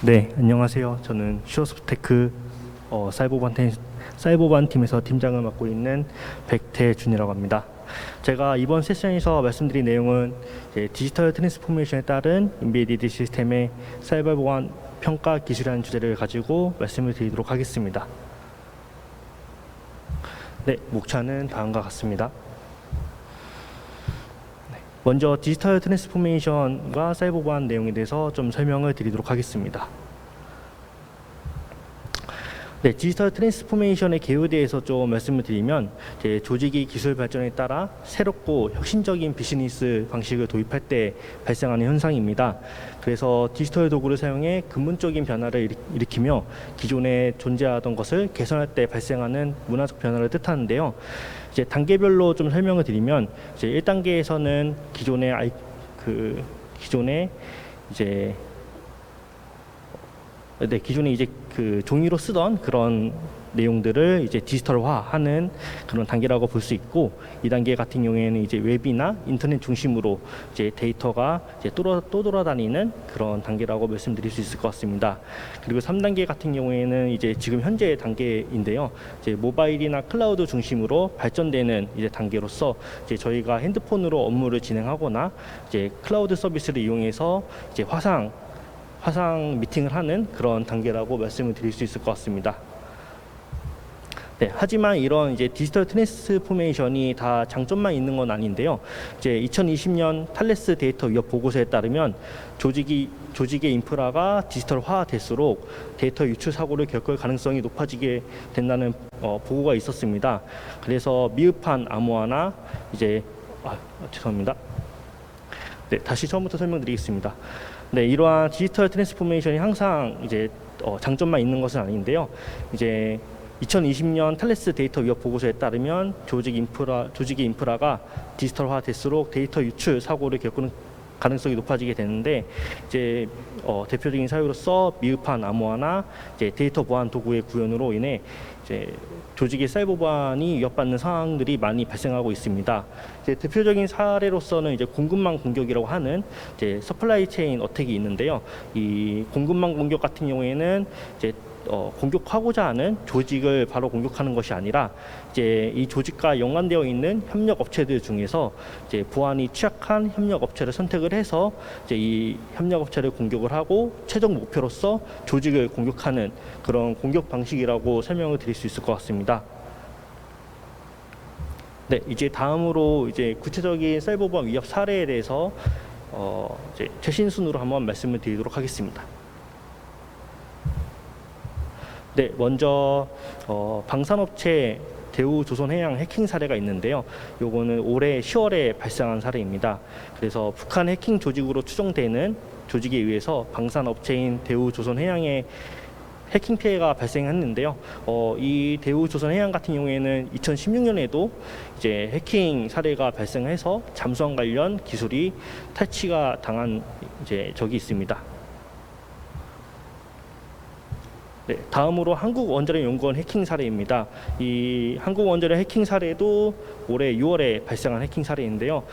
네, 안녕하세요. 저는 슈어소프테크 사이버반 팀에서 팀장을 맡고 있는 백태준이라고 합니다. 제가 이번 세션에서 말씀드린 내용은 디지털 트랜스포메이션에 따른 인베디드 시스템의 사이버 보안 평가 기술이라는 주제를 가지고 말씀을 드리도록 하겠습니다. 네, 목차는 다음과 같습니다. 먼저 디지털 트랜스포메이션과 사이버 보안 내용에 대해서 좀 설명을 드리도록 하겠습니다. 네, 디지털 트랜스포메이션의 개요에 대해서 좀 말씀을 드리면 조직이 기술 발전에 따라 새롭고 혁신적인 비즈니스 방식을 도입할 때 발생하는 현상입니다. 그래서 디지털 도구를 사용해 근본적인 변화를 일으키며 기존에 존재하던 것을 개선할 때 발생하는 문화적 변화를 뜻하는데요. 이제 단계별로 좀 설명을 드리면 이제 1단계에서는 기존의 기존에 그 종이로 쓰던 그런 내용들을 이제 디지털화하는 그런 단계라고 볼 수 있고, 2단계 같은 경우에는 이제 웹이나 인터넷 중심으로 이제 데이터가 이제 또 돌아다니는 그런 단계라고 말씀드릴 수 있을 것 같습니다. 그리고 3단계 같은 경우에는 이제 지금 현재 단계인데요. 이제 모바일이나 클라우드 중심으로 발전되는 이제 단계로서 이제 저희가 핸드폰으로 업무를 진행하거나 이제 클라우드 서비스를 이용해서 이제 화상 미팅을 하는 그런 단계라고 말씀을 드릴 수 있을 것 같습니다. 네, 하지만 이런 이제 디지털 트랜스포메이션이 다 장점만 있는 건 아닌데요. 이제 2020년 탈레스 데이터 위협 보고서에 따르면 조직의 인프라가 디지털화 될수록 데이터 유출 사고를 겪을 가능성이 높아지게 된다는 보고가 있었습니다. 그래서 미흡한 암호화나 죄송합니다. 네, 다시 처음부터 설명드리겠습니다. 네, 이러한 디지털 트랜스포메이션이 항상 이제 장점만 있는 것은 아닌데요. 이제 2020년 탈레스 데이터 위협 보고서에 따르면 조직의 인프라가 디지털화 될수록 데이터 유출 사고를 겪는 가능성이 높아지게 되는데, 이제 대표적인 사유로서 미흡한 암호화나 이제 데이터 보안 도구의 구현으로 인해 이제 조직의 사이버 보안이 위협받는 상황들이 많이 발생하고 있습니다. 이제 대표적인 사례로서는 이제 공급망 공격이라고 하는 이제 서플라이 체인 어택이 있는데요. 이 공급망 공격 같은 경우에는 이제 공격하고자 하는 조직을 바로 공격하는 것이 아니라 이제 이 조직과 연관되어 있는 협력 업체들 중에서 이제 보안이 취약한 협력 업체를 선택을 해서 이제 이 협력 업체를 공격을 하고 최종 목표로서 조직을 공격하는 그런 공격 방식이라고 설명을 드릴 수 있을 것 같습니다. 네, 이제 다음으로 이제 구체적인 사이버 보안 위협 사례에 대해서 이제 최신 순으로 한번 말씀을 드리도록 하겠습니다. 네, 먼저 방산업체 대우조선해양 해킹 사례가 있는데요. 요거는 올해 10월에 발생한 사례입니다. 그래서 북한 해킹 조직으로 추정되는 조직에 의해서 방산업체인 대우조선해양에 해킹 피해가 발생했는데요. 이 대우조선해양 같은 경우에는 2016년에도 이제 해킹 사례가 발생해서 잠수함 관련 기술이 탈취가 당한 이제 적이 있습니다. 네, 다음으로 한국원자력연구원 해킹 사례입니다. 이 한국원자력 해킹 사례도 올해 6월에 발생한 해킹 사례인데요.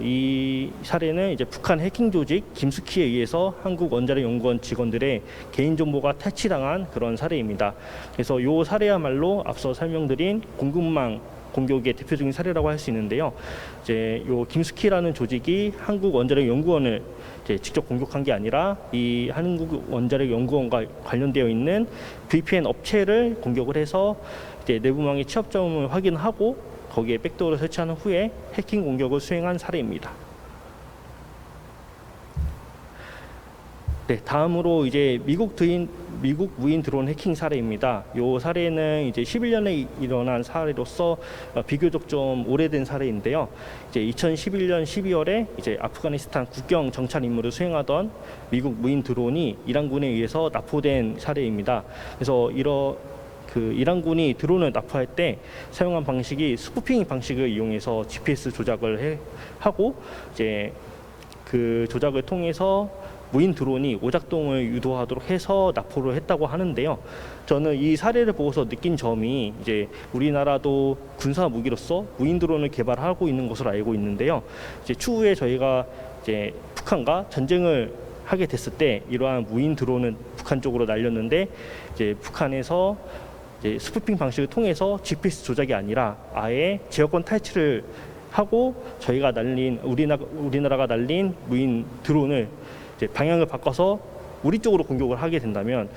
이 사례는 이제 북한 해킹 조직 김숙희에 의해서 한국원자력연구원 직원들의 개인정보가 탈취당한 그런 사례입니다. 그래서 이 사례야말로 앞서 설명드린 공급망 공격의 대표적인 사례라고 할 수 있는데요. 이제 요 김숙희라는 조직이 한국원자력연구원을 이제 직접 공격한 게 아니라 이 한국원자력연구원과 관련되어 있는 VPN 업체를 공격을 해서 이제 내부망의 취약점을 확인하고 거기에 백도어를 설치한 후에 해킹 공격을 수행한 사례입니다. 네, 다음으로 이제 미국 무인 드론 해킹 사례입니다. 이 사례는 이제 11년에 일어난 사례로서 비교적 좀 오래된 사례인데요. 이제 2011년 12월에 이제 아프가니스탄 국경 정찰 임무를 수행하던 미국 무인 드론이 이란군에 의해서 납포된 사례입니다. 그래서 이란군이 드론을 납포할 때 사용한 방식이 스푸핑 방식을 이용해서 GPS 조작을 하고 이제 그 조작을 통해서 무인 드론이 오작동을 유도하도록 해서 납포를 했다고 하는데요. 저는 이 사례를 보고서 느낀 점이 이제 우리나라도 군사 무기로서 무인 드론을 개발하고 있는 것으로 알고 있는데요. 이제 추후에 저희가 이제 북한과 전쟁을 하게 됐을 때 이러한 무인 드론은 북한 쪽으로 날렸는데 이제 북한에서 이제 스푸핑 방식을 통해서 GPS 조작이 아니라 아예 제어권 탈취를 하고 저희가 날린 우리나라가 날린 무인 드론을 이제 방향을 바꿔서 우리 쪽으로 공격을 하게 된다면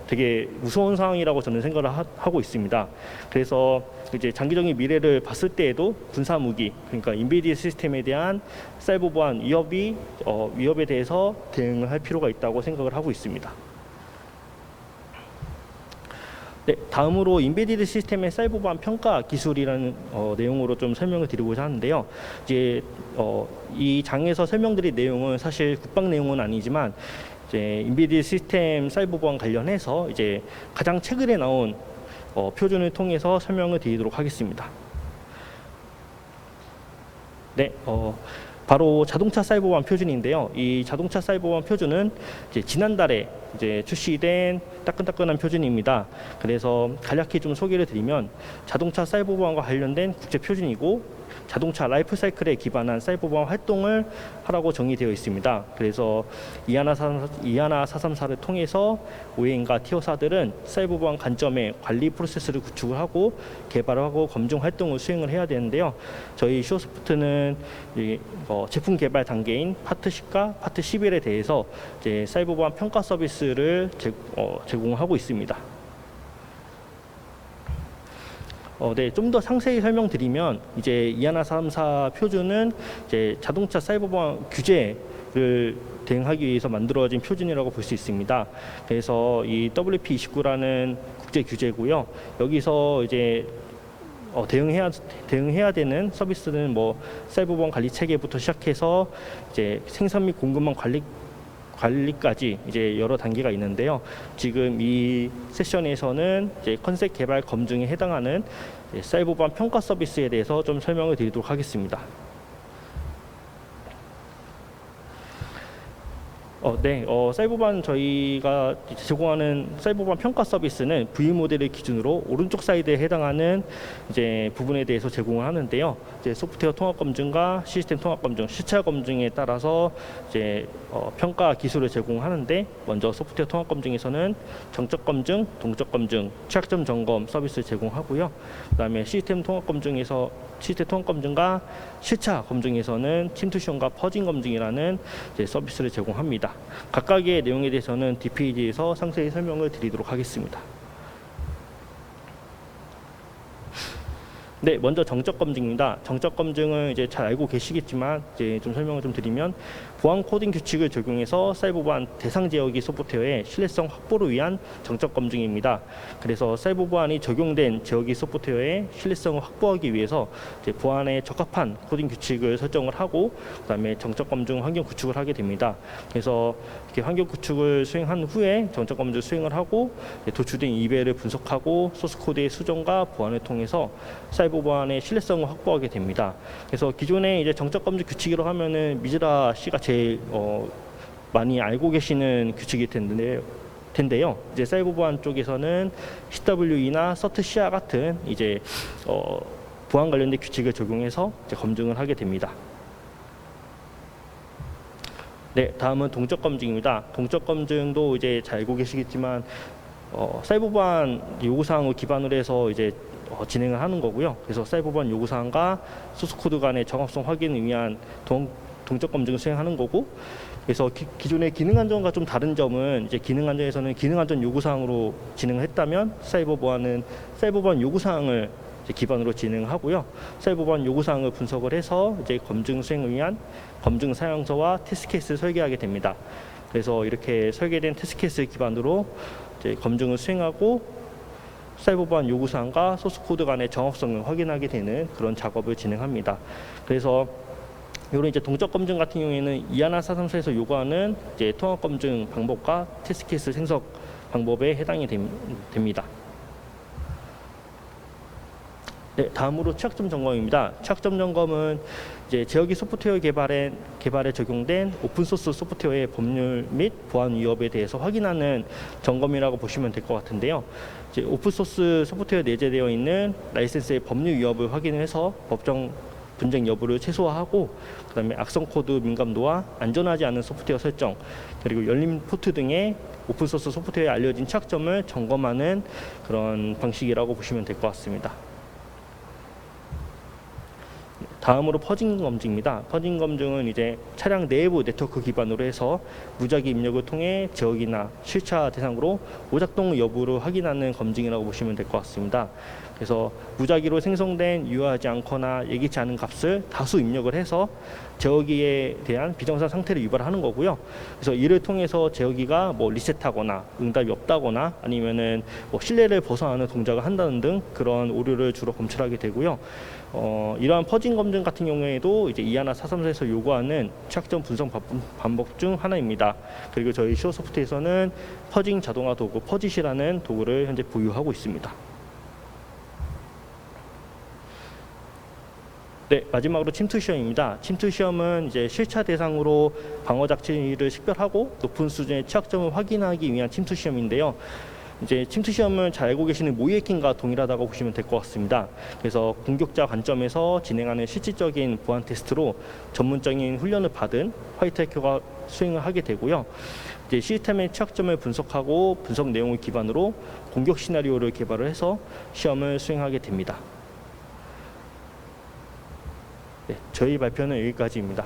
되게 무서운 상황이라고 저는 생각을 하고 있습니다. 그래서 이제 장기적인 미래를 봤을 때에도 군사 무기, 그러니까 인베디드 시스템에 대한 사이버 보안 위협에 대해서 대응을 할 필요가 있다고 생각을 하고 있습니다. 네, 다음으로 인베디드 시스템의 사이버 보안 평가 기술이라는 내용으로 좀 설명을 드리고자 하는데요. 이제 이 장에서 설명드릴 내용은 사실 국방 내용은 아니지만 이제 인베디드 시스템 사이버 보안 관련해서 이제 가장 최근에 나온 표준을 통해서 설명을 드리도록 하겠습니다. 네, 바로 자동차 사이버 보안 표준인데요. 이 자동차 사이버 보안 표준은 이제 지난달에 이제 출시된 따끈따끈한 표준입니다. 그래서 간략히 좀 소개를 드리면 자동차 사이버 보안과 관련된 국제 표준이고 자동차 라이프 사이클에 기반한 사이버 보안 활동을 하라고 정의되어 있습니다. 그래서 이하나 434를 통해서 OEM과 티어사들은 사이버 보안 관점의 관리 프로세스를 구축을 하고 개발을 하고 검증 활동을 수행을 해야 되는데요. 저희 슈어소프트는 제품 개발 단계인 파트 10과 파트 11에 대해서 이제 사이버 보안 평가 서비스를 제공하고 있습니다. 네, 좀 더 상세히 설명드리면 이제 이하나 434 표준은 이제 자동차 사이버 보안 규제를 대응하기 위해서 만들어진 표준이라고 볼 수 있습니다. 그래서 이 WP29라는 국제 규제고요. 여기서 이제 대응해야 되는 서비스는 뭐 사이버 보안 관리 체계부터 시작해서 이제 생산 및 공급망 관리까지 이제 여러 단계가 있는데요. 지금 이 세션에서는 이제 컨셉 개발 검증에 해당하는 사이버 보안 평가 서비스에 대해서 좀 설명을 드리도록 하겠습니다. 네, 사이버 보안 저희가 제공하는 사이버 보안 평가 서비스는 V 모델을 기준으로 오른쪽 사이드에 해당하는 이제 부분에 대해서 제공을 하는데요. 이제 소프트웨어 통합 검증과 시스템 통합 검증, 시차 검증에 따라서 이제 평가 기술을 제공하는데 먼저 소프트웨어 통합 검증에서는 정적 검증, 동적 검증, 취약점 점검 서비스를 제공하고요. 그다음에 시스템 통합 검증과 실차 검증에서는 침투 시험과 퍼진 검증이라는 이제 서비스를 제공합니다. 각각의 내용에 대해서는 뒷페이지에서 상세히 설명을 드리도록 하겠습니다. 네, 먼저 정적 검증입니다. 정적 검증은 이제 잘 알고 계시겠지만 이제 좀 설명을 좀 드리면 보안 코딩 규칙을 적용해서 사이버 보안 대상 지역의 소프트웨어의 신뢰성 확보를 위한 정적 검증입니다. 그래서 사이버 보안이 적용된 지역의 소프트웨어의 신뢰성을 확보하기 위해서 이제 보안에 적합한 코딩 규칙을 설정을 하고 그다음에 정적 검증 환경 구축을 하게 됩니다. 그래서 이렇게 환경 구축을 수행한 후에 정적 검증을 수행을 하고 도출된 이베를 분석하고 소스 코드의 수정과 보안을 통해서 사이버 보안의 신뢰성을 확보하게 됩니다. 그래서 기존에 이제 정적 검증 규칙이라고 하면은 미즈라 씨가 제일 많이 알고 계시는 규칙일 텐데요. 이제 사이버 보안 쪽에서는 CWE나 CERT-CR 같은 이제 보안 관련된 규칙을 적용해서 이제 검증을 하게 됩니다. 네, 다음은 동적 검증입니다. 동적 검증도 이제 잘 알고 계시겠지만 사이버 보안 요구사항을 기반으로 해서 이제 진행을 하는 거고요. 그래서 사이버 보안 요구사항과 소스 코드 간의 정합성 확인을 위한 동적 검증을 수행하는 거고, 그래서 기존의 기능 안전과 좀 다른 점은 이제 기능 안전에서는 기능 안전 요구사항으로 진행을 했다면 사이버 보안은 사이버 보안 요구사항을 이제 기반으로 진행하고요. 사이버 보안 요구사항을 분석을 해서 이제 검증 수행을 위한 검증 사용서와 테스트 케이스를 설계하게 됩니다. 그래서 이렇게 설계된 테스트 케이스 기반으로 이제 검증을 수행하고 사이버 보안 요구사항과 소스 코드 간의 정확성을 확인하게 되는 그런 작업을 진행합니다. 그래서 이런 이제 동적 검증 같은 경우에는 이하나 434에서 요구하는 이제 통합 검증 방법과 테스트 케이스 생성 방법에 해당이 됩니다. 네, 다음으로 취약점 점검입니다. 취약점 점검은 이제 지역의 소프트웨어 개발에 적용된 오픈소스 소프트웨어의 법률 및 보안 위협에 대해서 확인하는 점검이라고 보시면 될 것 같은데요. 이제 오픈소스 소프트웨어 내재되어 있는 라이센스의 법률 위협을 확인해서 법정 분쟁 여부를 최소화하고 그다음에 악성 코드 민감도와 안전하지 않은 소프트웨어 설정 그리고 열린 포트 등의 오픈소스 소프트웨어에 알려진 취약점을 점검하는 그런 방식이라고 보시면 될 것 같습니다. 다음으로 퍼징 검증입니다. 퍼징 검증은 이제 차량 내부 네트워크 기반으로 해서 무작위 입력을 통해 지역이나 실차 대상으로 오작동 여부를 확인하는 검증이라고 보시면 될 것 같습니다. 그래서 무작위로 생성된 유효하지 않거나 예기치 않은 값을 다수 입력을 해서 제어기에 대한 비정상 상태를 유발하는 거고요. 그래서 이를 통해서 제어기가 뭐 리셋하거나 응답이 없다거나 아니면은 뭐 실내를 벗어나는 동작을 한다는 등 그런 오류를 주로 검출하게 되고요. 이러한 퍼징 검증 같은 경우에도 이제 이하나 434에서 요구하는 취약점 분석 방법 중 하나입니다. 그리고 저희 시어소프트에서는 퍼징 자동화 도구 퍼짓이라는 도구를 현재 보유하고 있습니다. 네, 마지막으로 침투 시험입니다. 침투 시험은 이제 실차 대상으로 방어 장치를 식별하고 높은 수준의 취약점을 확인하기 위한 침투 시험인데요. 이제 침투 시험을 잘 알고 계시는 모의 해킹과 동일하다고 보시면 될 것 같습니다. 그래서 공격자 관점에서 진행하는 실질적인 보안 테스트로 전문적인 훈련을 받은 화이트 해커가 수행을 하게 되고요. 이제 시스템의 취약점을 분석하고 분석 내용을 기반으로 공격 시나리오를 개발을 해서 시험을 수행하게 됩니다. 네, 저희 발표는 여기까지입니다.